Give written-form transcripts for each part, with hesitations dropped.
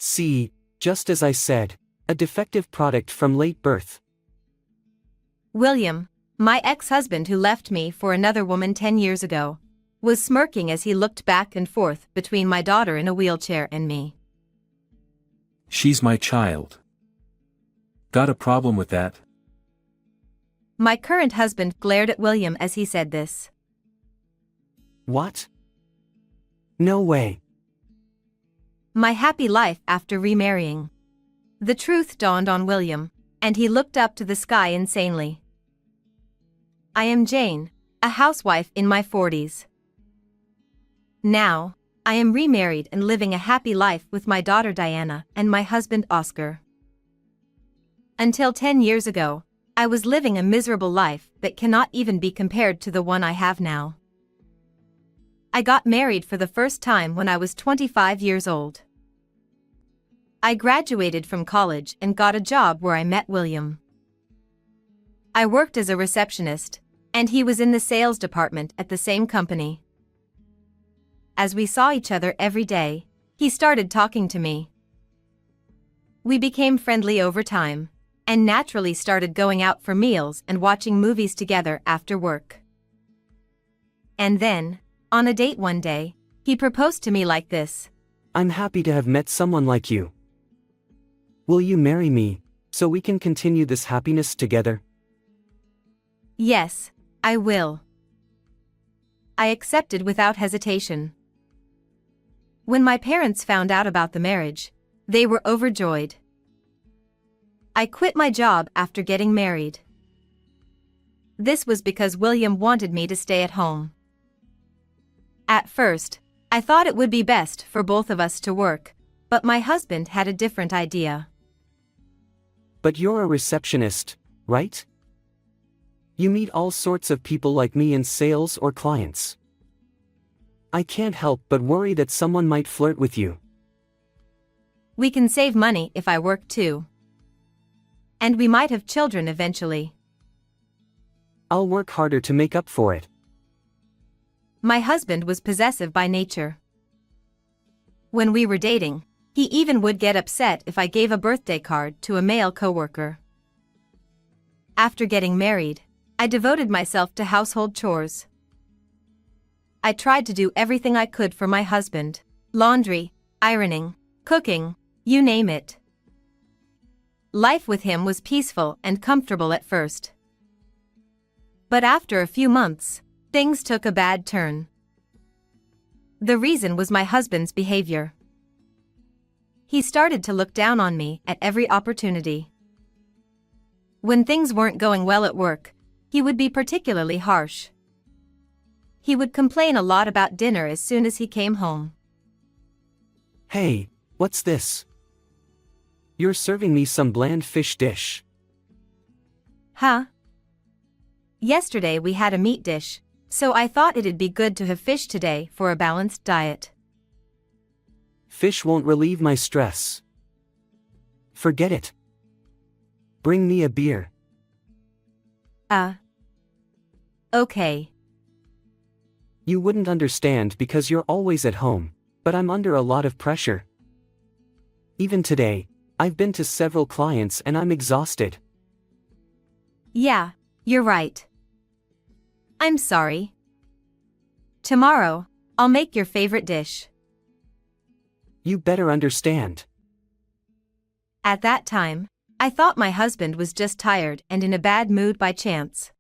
See, just as I said, a defective product from late birth. William, my ex-husband who left me for another woman 10 years ago, was smirking as he looked back and forth between my daughter in a wheelchair and me. She's my child. Got a problem with that? My current husband glared at William as he said this. What? No way. My happy life after remarrying. The truth dawned on William, and he looked up to the sky insanely. I am Jane, a housewife in my 40s. Now, I am remarried and living a happy life with my daughter Diana and my husband Oscar. Until 10 years ago, I was living a miserable life that cannot even be compared to the one I have now. I got married for the first time when I was 25 years old. I graduated from college and got a job where I met William. I worked as a receptionist, and he was in the sales department at the same company. As we saw each other every day, he started talking to me. We became friendly over time, and naturally started going out for meals and watching movies together after work. And then, on a date one day, he proposed to me like this. I'm happy to have met someone like you. Will you marry me, so we can continue this happiness together? Yes, I will. I accepted without hesitation. When my parents found out about the marriage, they were overjoyed. I quit my job after getting married. This was because William wanted me to stay at home. At first, I thought it would be best for both of us to work, but my husband had a different idea. But you're a receptionist, right? You meet all sorts of people like me in sales or clients. I can't help but worry that someone might flirt with you. We can save money if I work too. And we might have children eventually. I'll work harder to make up for it. My husband was possessive by nature. When we were dating, he even would get upset if I gave a birthday card to a male coworker. After getting married, I devoted myself to household chores. I tried to do everything I could for my husband: laundry, ironing, cooking, you name it. Life with him was peaceful and comfortable at first. But after a few months, things took a bad turn. The reason was my husband's behavior. He started to look down on me at every opportunity. When things weren't going well at work, he would be particularly harsh. He would complain a lot about dinner as soon as he came home. Hey, what's this? You're serving me some bland fish dish. Huh? Yesterday we had a meat dish, so I thought it'd be good to have fish today for a balanced diet. Fish won't relieve my stress. Forget it. Bring me a beer. Okay. You wouldn't understand because you're always at home, but I'm under a lot of pressure. Even today, I've been to several clients and I'm exhausted. Yeah, you're right. I'm sorry. Tomorrow, I'll make your favorite dish. You better understand. At that time, I thought my husband was just tired and in a bad mood by chance.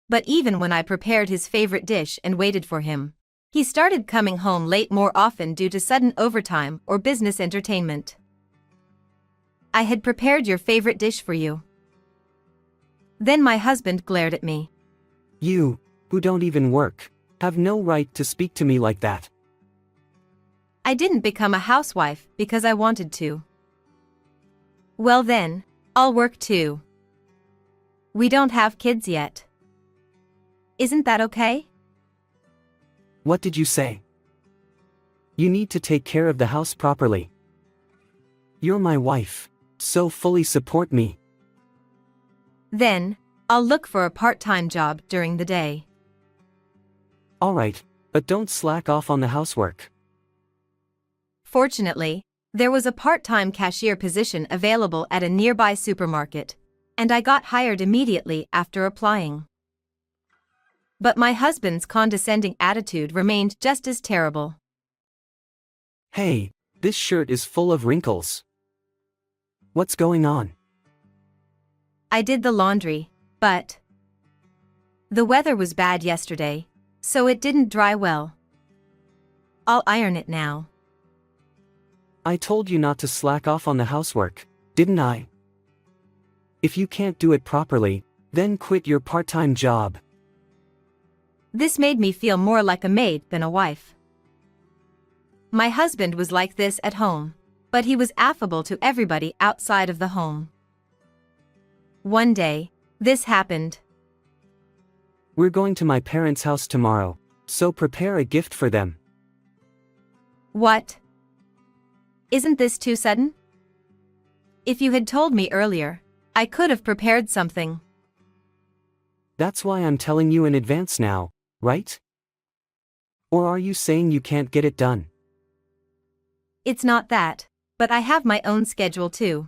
But even when I prepared his favorite dish and waited for him, he started coming home late more often due to sudden overtime or business entertainment. I had prepared your favorite dish for you. Then my husband glared at me. You, who don't even work, have no right to speak to me like that. I didn't become a housewife because I wanted to. Well then, I'll work too. We don't have kids yet. Isn't that okay? What did you say? You need to take care of the house properly. You're my wife, so fully support me. Then, I'll look for a part-time job during the day. Alright, but don't slack off on the housework. Fortunately, There was a part-time cashier position available at a nearby supermarket, and I got hired immediately after applying. But my husband's condescending attitude remained just as terrible. Hey, this shirt is full of wrinkles. What's going on? I did the laundry, but the weather was bad yesterday, so it didn't dry well. I'll iron it now. I told you not to slack off on the housework, didn't I? If you can't do it properly, then quit your part-time job. This made me feel more like a maid than a wife. My husband was like this at home, but he was affable to everybody outside of the home. One day, this happened. We're going to my parents' house tomorrow, so prepare a gift for them. What? Isn't this too sudden? If you had told me earlier, I could have prepared something. That's why I'm telling you in advance now, right? Or are you saying you can't get it done? It's not that, but I have my own schedule too.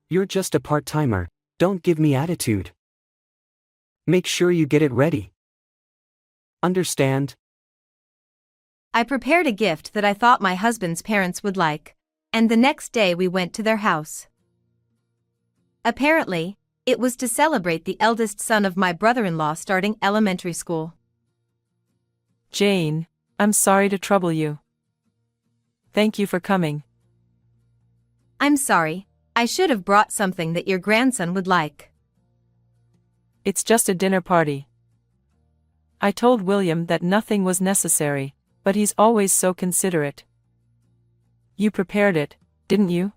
You're just a part-timer, don't give me attitude. Make sure you get it ready. Understand? I prepared a gift that I thought my husband's parents would like, and the next day we went to their house. Apparently, it was to celebrate the eldest son of my brother-in-law starting elementary school. Jane, I'm sorry to trouble you. Thank you for coming. I'm sorry, I should have brought something that your grandson would like. It's just a dinner party. I told William that nothing was necessary, but he's always so considerate. You prepared it, didn't you?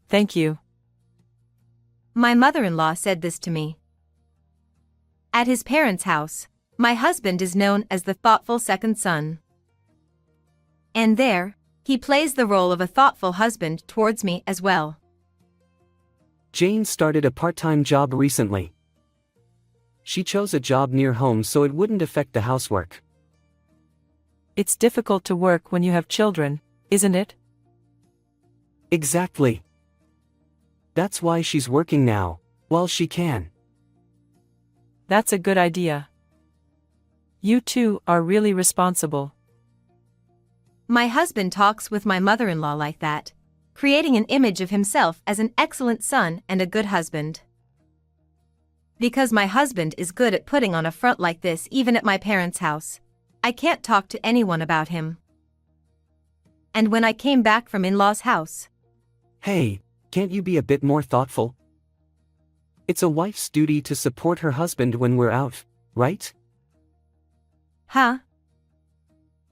Thank you. My mother-in-law said this to me. At his parents' house, my husband is known as the thoughtful second son. And there, he plays the role of a thoughtful husband towards me as well. Jane started a part-time job recently. She chose a job near home so it wouldn't affect the housework. It's difficult to work when you have children, isn't it? Exactly. That's why she's working now, while she can. That's a good idea. You two are really responsible. My husband talks with my mother-in-law like that, creating an image of himself as an excellent son and a good husband. Because my husband is good at putting on a front like this even at my parents' house, I can't talk to anyone about him. And when I came back from in-law's house, Hey, can't you be a bit more thoughtful? It's a wife's duty to support her husband when we're out, right? huh?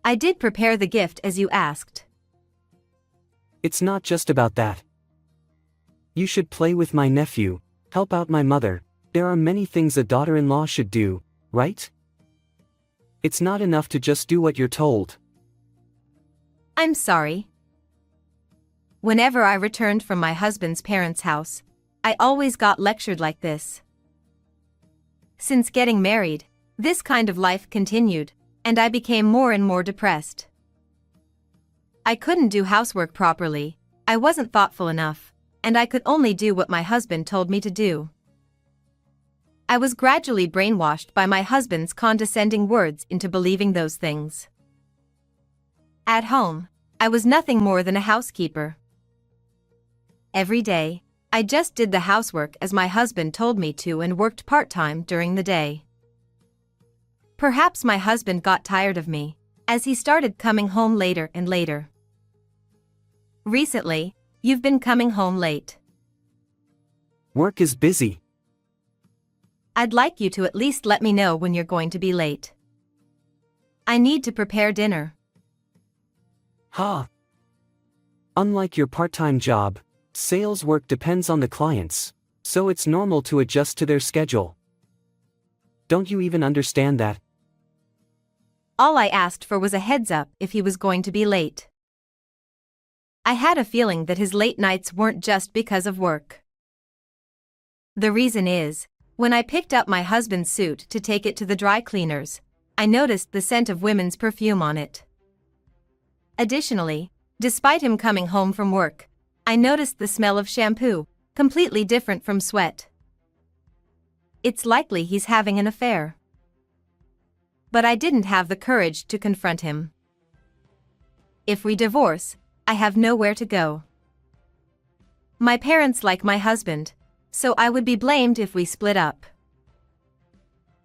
I did prepare the gift as you asked. It's not just about that. You should play with my nephew, help out my mother. There are many things a daughter-in-law should do, right? It's not enough to just do what you're told. I'm sorry. Whenever I returned from my husband's parents' house, I always got lectured like this. Since getting married, this kind of life continued, and I became more and more depressed. I couldn't do housework properly, I wasn't thoughtful enough, and I could only do what my husband told me to do. I was gradually brainwashed by my husband's condescending words into believing those things. At home, I was nothing more than a housekeeper. Every day, I just did the housework as my husband told me to and worked part-time during the day. Perhaps my husband got tired of me, as he started coming home later and later. Recently, you've been coming home late. Work is busy. I'd like you to at least let me know when you're going to be late. I need to prepare dinner. Unlike your part-time job, sales work depends on the clients, so it's normal to adjust to their schedule. Don't you even understand that? All I asked for was a heads up if he was going to be late. I had a feeling that his late nights weren't just because of work. The reason is, when I picked up my husband's suit to take it to the dry cleaners, I noticed the scent of women's perfume on it. Additionally, Despite him coming home from work, I noticed the smell of shampoo, completely different from sweat. It's likely he's having an affair. But I didn't have the courage to confront him. If we divorce, I have nowhere to go. My parents like my husband, so I would be blamed if we split up.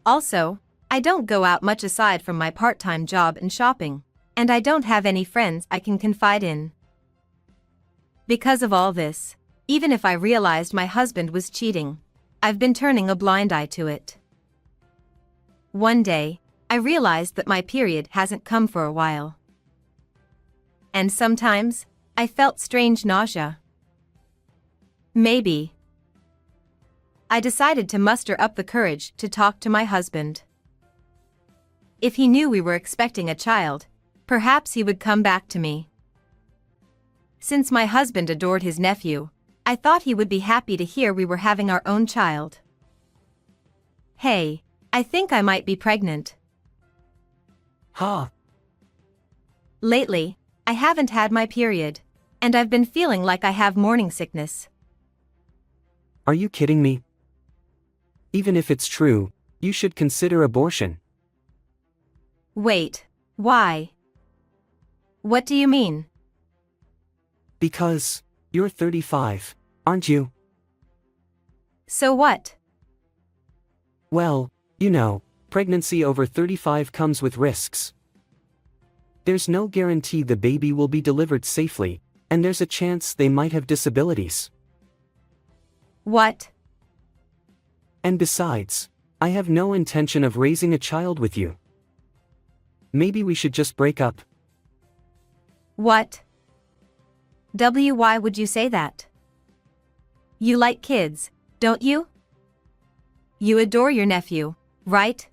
Also, I don't go out much aside from my part-time job and shopping, and I don't have any friends I can confide in. Because of all this, even if I realized my husband was cheating, I've been turning a blind eye to it. One day, I realized that my period hasn't come for a while. And sometimes, I felt strange nausea. Maybe. I decided to muster up the courage to talk to my husband. If he knew we were expecting a child, perhaps he would come back to me. Since my husband adored his nephew, I thought he would be happy to hear we were having our own child. Hey, I think I might be pregnant. Ha! Lately, I haven't had my period, and I've been feeling like I have morning sickness. Are you kidding me? Even if it's true, you should consider abortion. Wait, why? What do you mean? Because, you're 35, aren't you? So what? Well, you know, pregnancy over 35 comes with risks. There's no guarantee the baby will be delivered safely, and there's a chance they might have disabilities. What? And besides, I have no intention of raising a child with you. Maybe we should just break up. What? Why would you say that? You like kids, don't you? You adore your nephew, right?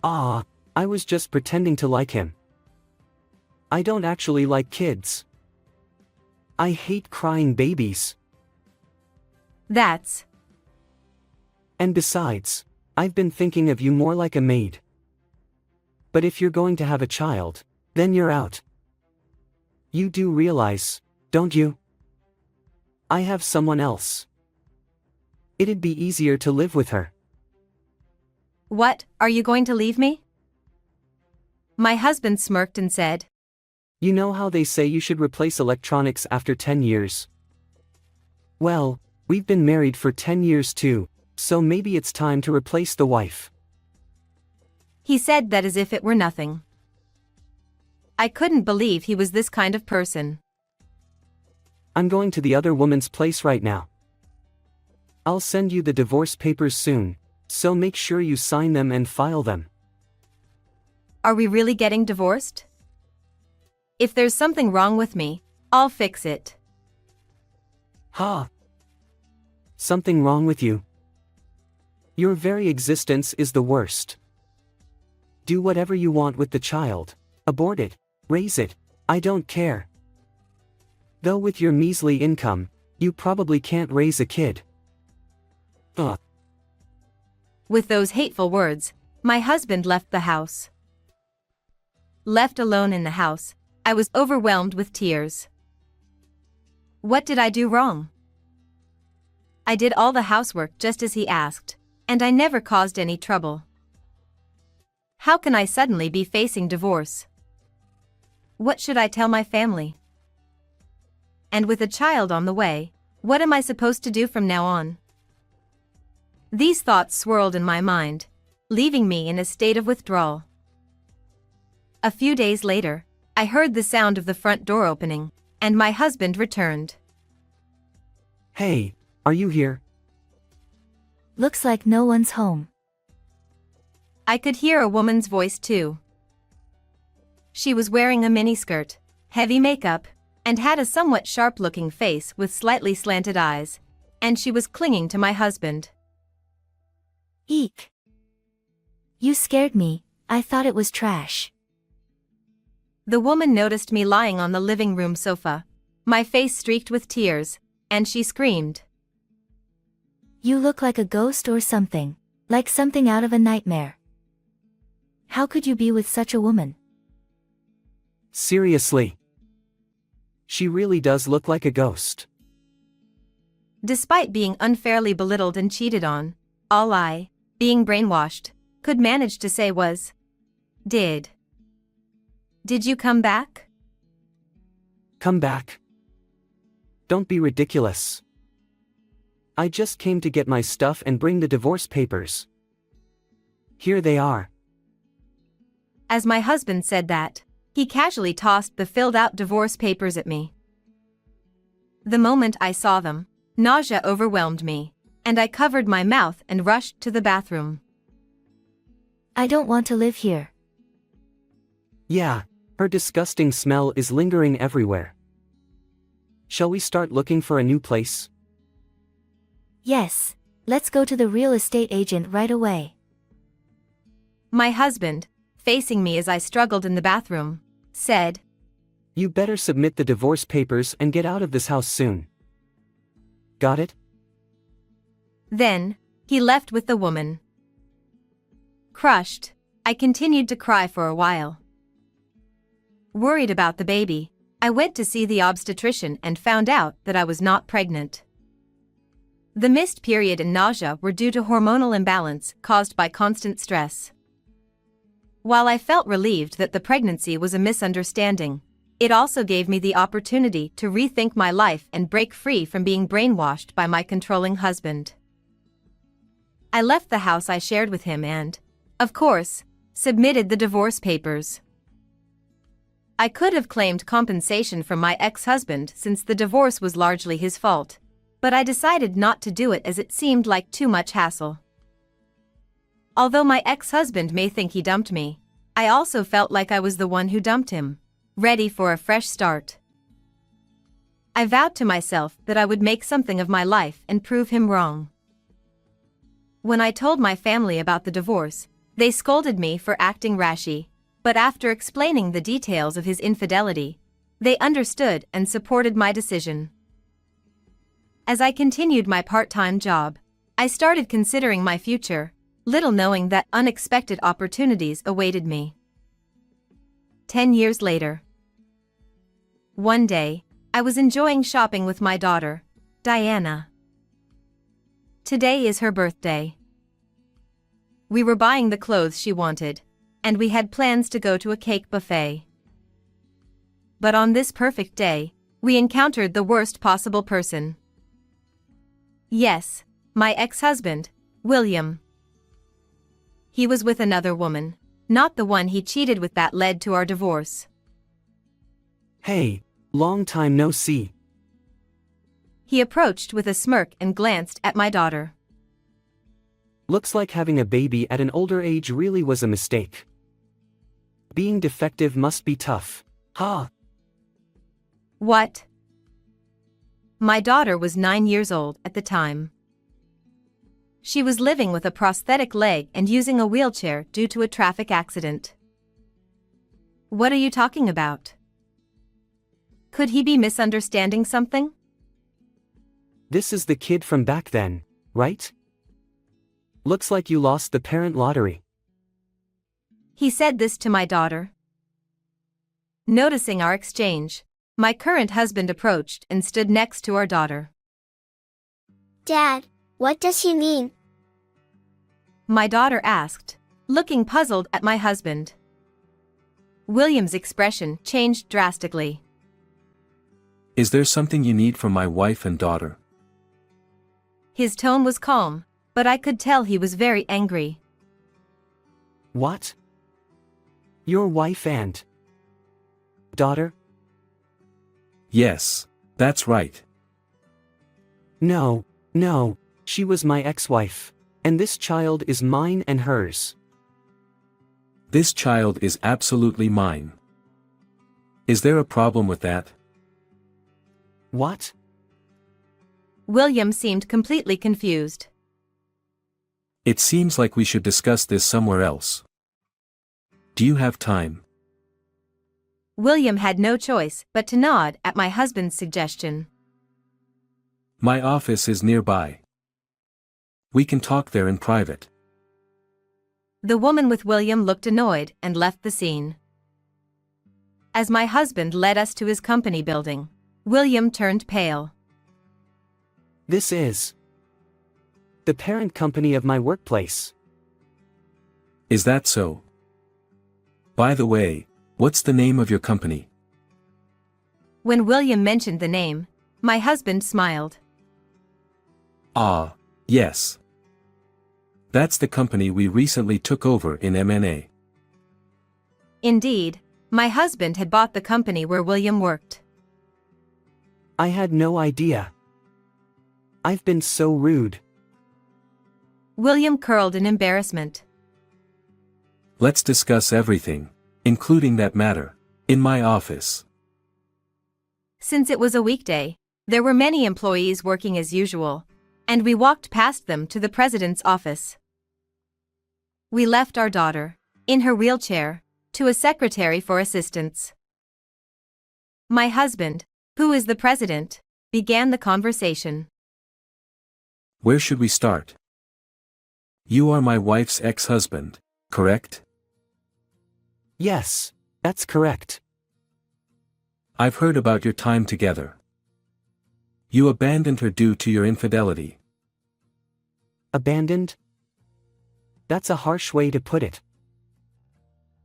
Ah, I was just pretending to like him. I don't actually like kids. I hate crying babies. That's. And besides, I've been thinking of you more like a maid. But if you're going to have a child, then you're out. You do realize, don't you? I have someone else. It'd be easier to live with her. What, are you going to leave me? My husband smirked and said, You know how they say you should replace electronics after 10 years? Well, we've been married for 10 years too, so maybe it's time to replace the wife. He said that as if it were nothing. I couldn't believe he was this kind of person. I'm going to the other woman's place right now. I'll send you the divorce papers soon, so make sure you sign them and file them. Are we really getting divorced? If there's something wrong with me, I'll fix it. Ha! Something wrong with you? Your very existence is the worst. Do whatever you want with the child. Abort it, raise it, I don't care. Though with your measly income, you probably can't raise a kid. Ugh. With those hateful words, my husband left the house. Left alone in the house, I was overwhelmed with tears. What did I do wrong? I did all the housework just as he asked, and I never caused any trouble. How can I suddenly be facing divorce? What should I tell my family? And with a child on the way, what am I supposed to do from now on? These thoughts swirled in my mind, leaving me in a state of withdrawal. A few days later, I heard the sound of the front door opening, and my husband returned. Hey, are you here? Looks like no one's home. I could hear a woman's voice too. She was wearing a miniskirt, heavy makeup, and had a somewhat sharp-looking face with slightly slanted eyes, and she was clinging to my husband. Eek. You scared me, I thought it was trash. The woman noticed me lying on the living room sofa, my face streaked with tears, and she screamed. You look like a ghost or something, like something out of a nightmare. How could you be with such a woman? Seriously? She really does look like a ghost. Despite being unfairly belittled and cheated on, all I, being brainwashed, could manage to say was, Did you come back? Come back. Don't be ridiculous. I just came to get my stuff and bring the divorce papers. Here they are. As my husband said that, he casually tossed the filled-out divorce papers at me. The moment I saw them, nausea overwhelmed me, and I covered my mouth and rushed to the bathroom. I don't want to live here. Yeah, her disgusting smell is lingering everywhere. Shall we start looking for a new place? Yes, let's go to the real estate agent right away. My husband, facing me as I struggled in the bathroom, said, You better submit the divorce papers and get out of this house soon. Got it? Then, he left with the woman. Crushed, I continued to cry for a while. Worried about the baby, I went to see the obstetrician and found out that I was not pregnant. The missed period and nausea were due to hormonal imbalance caused by constant stress. While I felt relieved that the pregnancy was a misunderstanding, it also gave me the opportunity to rethink my life and break free from being brainwashed by my controlling husband. I left the house I shared with him and, of course, submitted the divorce papers. I could have claimed compensation from my ex-husband since the divorce was largely his fault, but I decided not to do it as it seemed like too much hassle. Although my ex-husband may think he dumped me, I also felt like I was the one who dumped him, ready for a fresh start. I vowed to myself that I would make something of my life and prove him wrong. When I told my family about the divorce, they scolded me for acting rashy, but after explaining the details of his infidelity, they understood and supported my decision. As I continued my part-time job, I started considering my future, little knowing that unexpected opportunities awaited me. 10 years later. One day, I was enjoying shopping with my daughter, Diana. Today is her birthday. We were buying the clothes she wanted, and we had plans to go to a cake buffet. But on this perfect day, we encountered the worst possible person. Yes, my ex-husband, William. He was with another woman, not the one he cheated with that led to our divorce. Hey, long time no see. He approached with a smirk and glanced at my daughter. Looks like having a baby at an older age really was a mistake. Being defective must be tough, huh? What? My daughter was 9 years old at the time. She was living with a prosthetic leg and using a wheelchair due to a traffic accident. What are you talking about? Could he be misunderstanding something? This is the kid from back then, right? Looks like you lost the parent lottery. He said this to my daughter. Noticing our exchange, my current husband approached and stood next to our daughter. Dad, what does he mean? My daughter asked, looking puzzled at my husband. William's expression changed drastically. Is there something you need from my wife and daughter? His tone was calm, but I could tell he was very angry. What? Your wife and daughter? Yes, that's right. No, she was my ex-wife. And this child is mine and hers. This child is absolutely mine. Is there a problem with that? What? William seemed completely confused. It seems like we should discuss this somewhere else. Do you have time? William had no choice but to nod at my husband's suggestion. My office is nearby. We can talk there in private. The woman with William looked annoyed and left the scene. As my husband led us to his company building, William turned pale. This is the parent company of my workplace. Is that so? By the way, what's the name of your company? When William mentioned the name, my husband smiled. Ah, yes. That's the company we recently took over in M&A. Indeed, my husband had bought the company where William worked. I had no idea. I've been so rude. William curled in embarrassment. Let's discuss everything, including that matter, in my office. Since it was a weekday, there were many employees working as usual, and we walked past them to the president's office. We left our daughter, in her wheelchair, to a secretary for assistance. My husband, who is the president, began the conversation. Where should we start? You are my wife's ex-husband, correct? Yes, that's correct. I've heard about your time together. You abandoned her due to your infidelity. Abandoned? That's a harsh way to put it.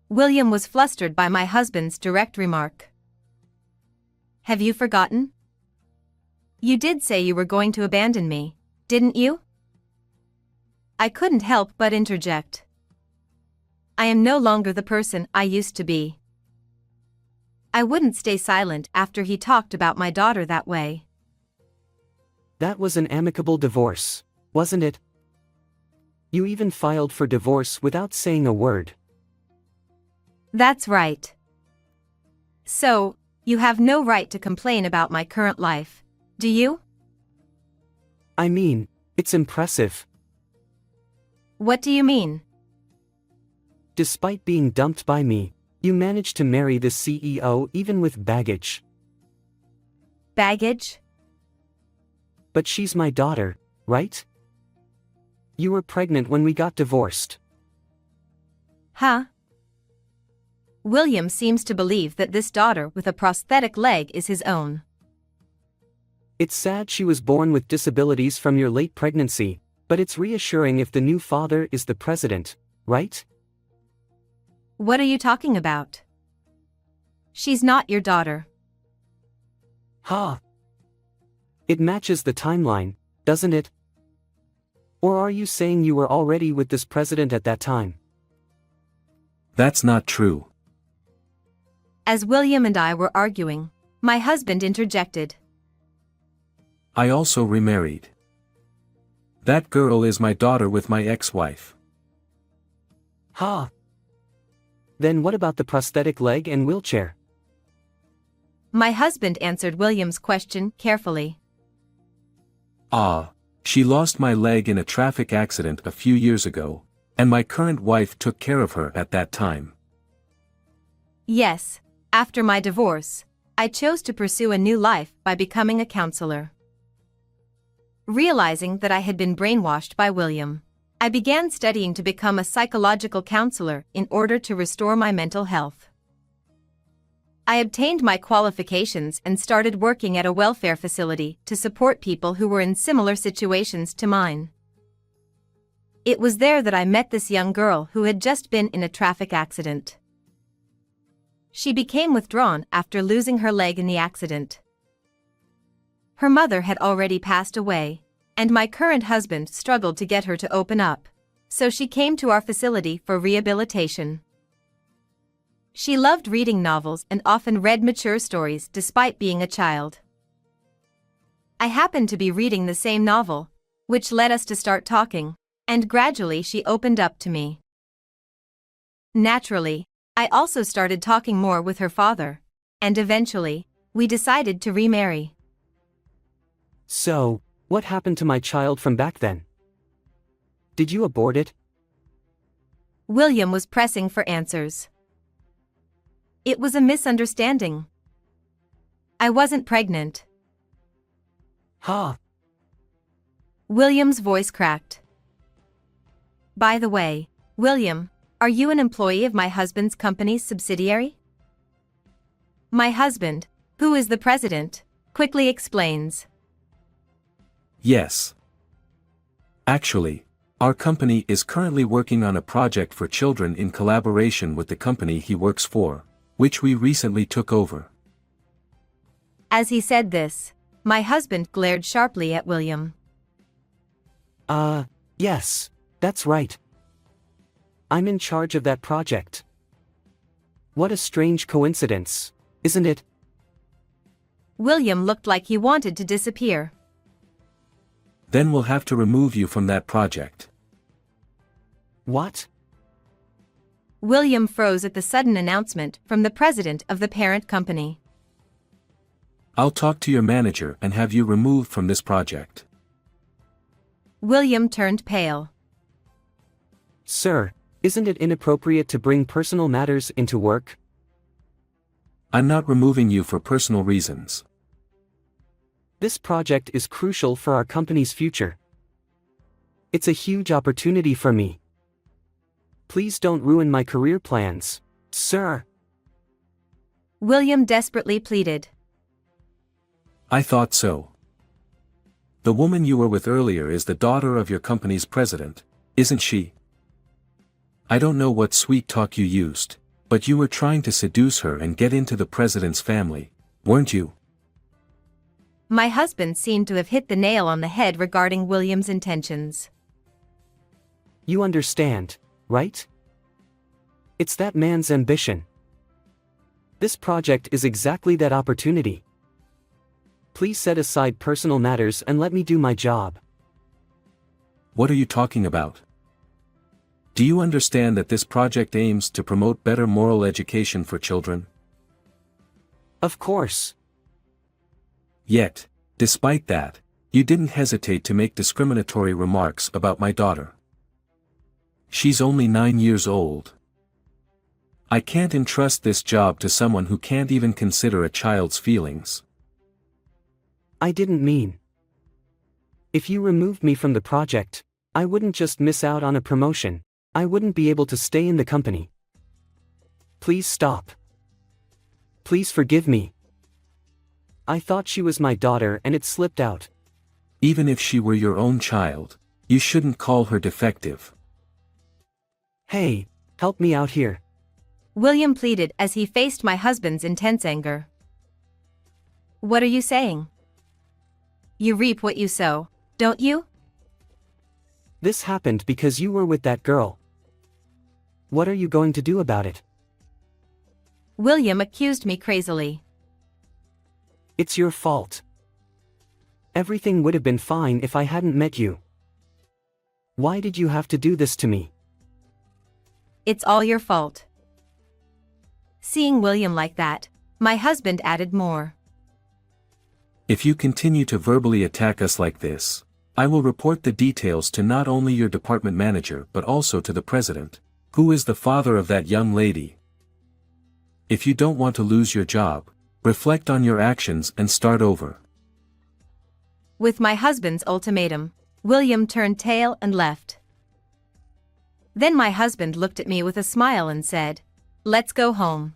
William was flustered by my husband's direct remark. Have you forgotten? You did say you were going to abandon me, didn't you? I couldn't help but interject. I am no longer the person I used to be. I wouldn't stay silent after he talked about my daughter that way. That was an amicable divorce, wasn't it? You even filed for divorce without saying a word. That's right. So, you have no right to complain about my current life, do you? I mean, it's impressive. What do you mean? Despite being dumped by me, you managed to marry the CEO even with baggage. Baggage? But she's my daughter, right? You were pregnant when we got divorced. Huh? William seems to believe that this daughter with a prosthetic leg is his own. It's sad she was born with disabilities from your late pregnancy, but it's reassuring if the new father is the president, right? What are you talking about? She's not your daughter. Ha! It matches the timeline, doesn't it? Or are you saying you were already with this president at that time? That's not true. As William and I were arguing, my husband interjected. I also remarried. That girl is my daughter with my ex-wife. Ha! Then what about the prosthetic leg and wheelchair? My husband answered William's question carefully. Ah, she lost my leg in a traffic accident a few years ago, and my current wife took care of her at that time. Yes, after my divorce, I chose to pursue a new life by becoming a counselor. Realizing that I had been brainwashed by William, I began studying to become a psychological counselor in order to restore my mental health. I obtained my qualifications and started working at a welfare facility to support people who were in similar situations to mine. It was there that I met this young girl who had just been in a traffic accident. She became withdrawn after losing her leg in the accident. Her mother had already passed away, and my current husband struggled to get her to open up, so she came to our facility for rehabilitation. She loved reading novels and often read mature stories despite being a child. I happened to be reading the same novel, which led us to start talking, and gradually she opened up to me. Naturally, I also started talking more with her father, and eventually, we decided to remarry. So, what happened to my child from back then? Did you abort it? William was pressing for answers. It was a misunderstanding. I wasn't pregnant. Ha! William's voice cracked. By the way, William, are you an employee of my husband's company's subsidiary? My husband, who is the president, quickly explains. Yes. Actually, our company is currently working on a project for children in collaboration with the company he works for, which we recently took over. As he said this, my husband glared sharply at William. Yes, that's right. I'm in charge of that project. What a strange coincidence, isn't it? William looked like he wanted to disappear. Then we'll have to remove you from that project. What? William froze at the sudden announcement from the president of the parent company. I'll talk to your manager and have you removed from this project. William turned pale. Sir, isn't it inappropriate to bring personal matters into work? I'm not removing you for personal reasons. This project is crucial for our company's future. It's a huge opportunity for me. Please don't ruin my career plans, sir. William desperately pleaded. I thought so. The woman you were with earlier is the daughter of your company's president, isn't she? I don't know what sweet talk you used, but you were trying to seduce her and get into the president's family, weren't you? My husband seemed to have hit the nail on the head regarding William's intentions. You understand, right? It's that man's ambition. This project is exactly that opportunity. Please set aside personal matters and let me do my job. What are you talking about? Do you understand that this project aims to promote better moral education for children? Of course. Yet, despite that, you didn't hesitate to make discriminatory remarks about my daughter. She's only 9 years old. I can't entrust this job to someone who can't even consider a child's feelings. I didn't mean. If you removed me from the project, I wouldn't just miss out on a promotion, I wouldn't be able to stay in the company. Please stop. Please forgive me. I thought she was my daughter and it slipped out. Even if she were your own child, you shouldn't call her defective. Hey, help me out here. William pleaded as he faced my husband's intense anger. What are you saying? You reap what you sow, don't you? This happened because you were with that girl. What are you going to do about it? William accused me crazily. It's your fault. Everything would have been fine if I hadn't met you. Why did you have to do this to me? It's all your fault. Seeing William like that, my husband added more. If you continue to verbally attack us like this, I will report the details to not only your department manager but also to the president, who is the father of that young lady. If you don't want to lose your job, reflect on your actions and start over. With my husband's ultimatum, William turned tail and left. Then my husband looked at me with a smile and said, "Let's go home."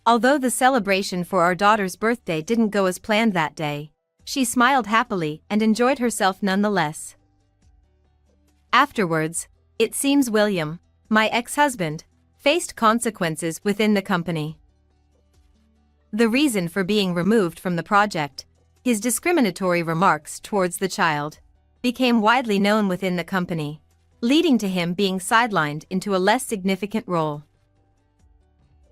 Although the celebration for our daughter's birthday didn't go as planned that day, she smiled happily and enjoyed herself nonetheless. Afterwards, it seems William, my ex-husband, faced consequences within the company. The reason for being removed from the project, his discriminatory remarks towards the child, became widely known within the company, leading to him being sidelined into a less significant role.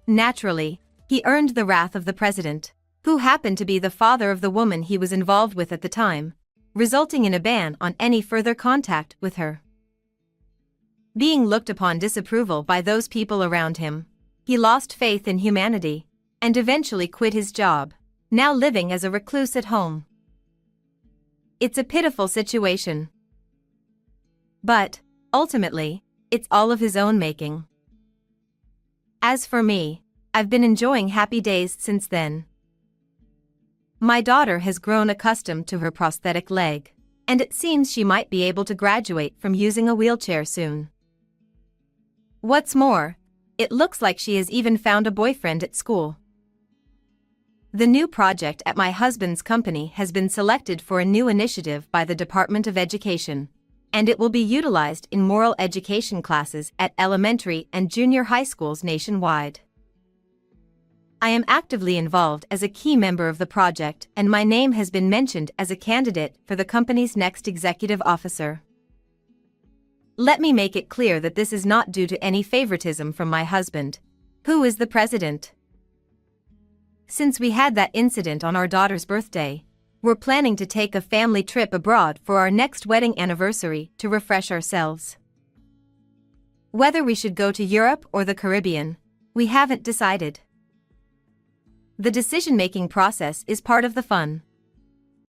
Naturally, he earned the wrath of the president, who happened to be the father of the woman he was involved with at the time, resulting in a ban on any further contact with her. Being looked upon disapproval by those people around him, he lost faith in humanity, and eventually quit his job, now living as a recluse at home. It's a pitiful situation. But, ultimately, it's all of his own making. As for me, I've been enjoying happy days since then. My daughter has grown accustomed to her prosthetic leg, and it seems she might be able to graduate from using a wheelchair soon. What's more, it looks like she has even found a boyfriend at school. The new project at my husband's company has been selected for a new initiative by the Department of Education, and it will be utilized in moral education classes at elementary and junior high schools nationwide. I am actively involved as a key member of the project, and my name has been mentioned as a candidate for the company's next executive officer. Let me make it clear that this is not due to any favoritism from my husband, who is the president. Since we had that incident on our daughter's birthday, we're planning to take a family trip abroad for our next wedding anniversary to refresh ourselves. Whether we should go to Europe or the Caribbean, we haven't decided. The decision-making process is part of the fun.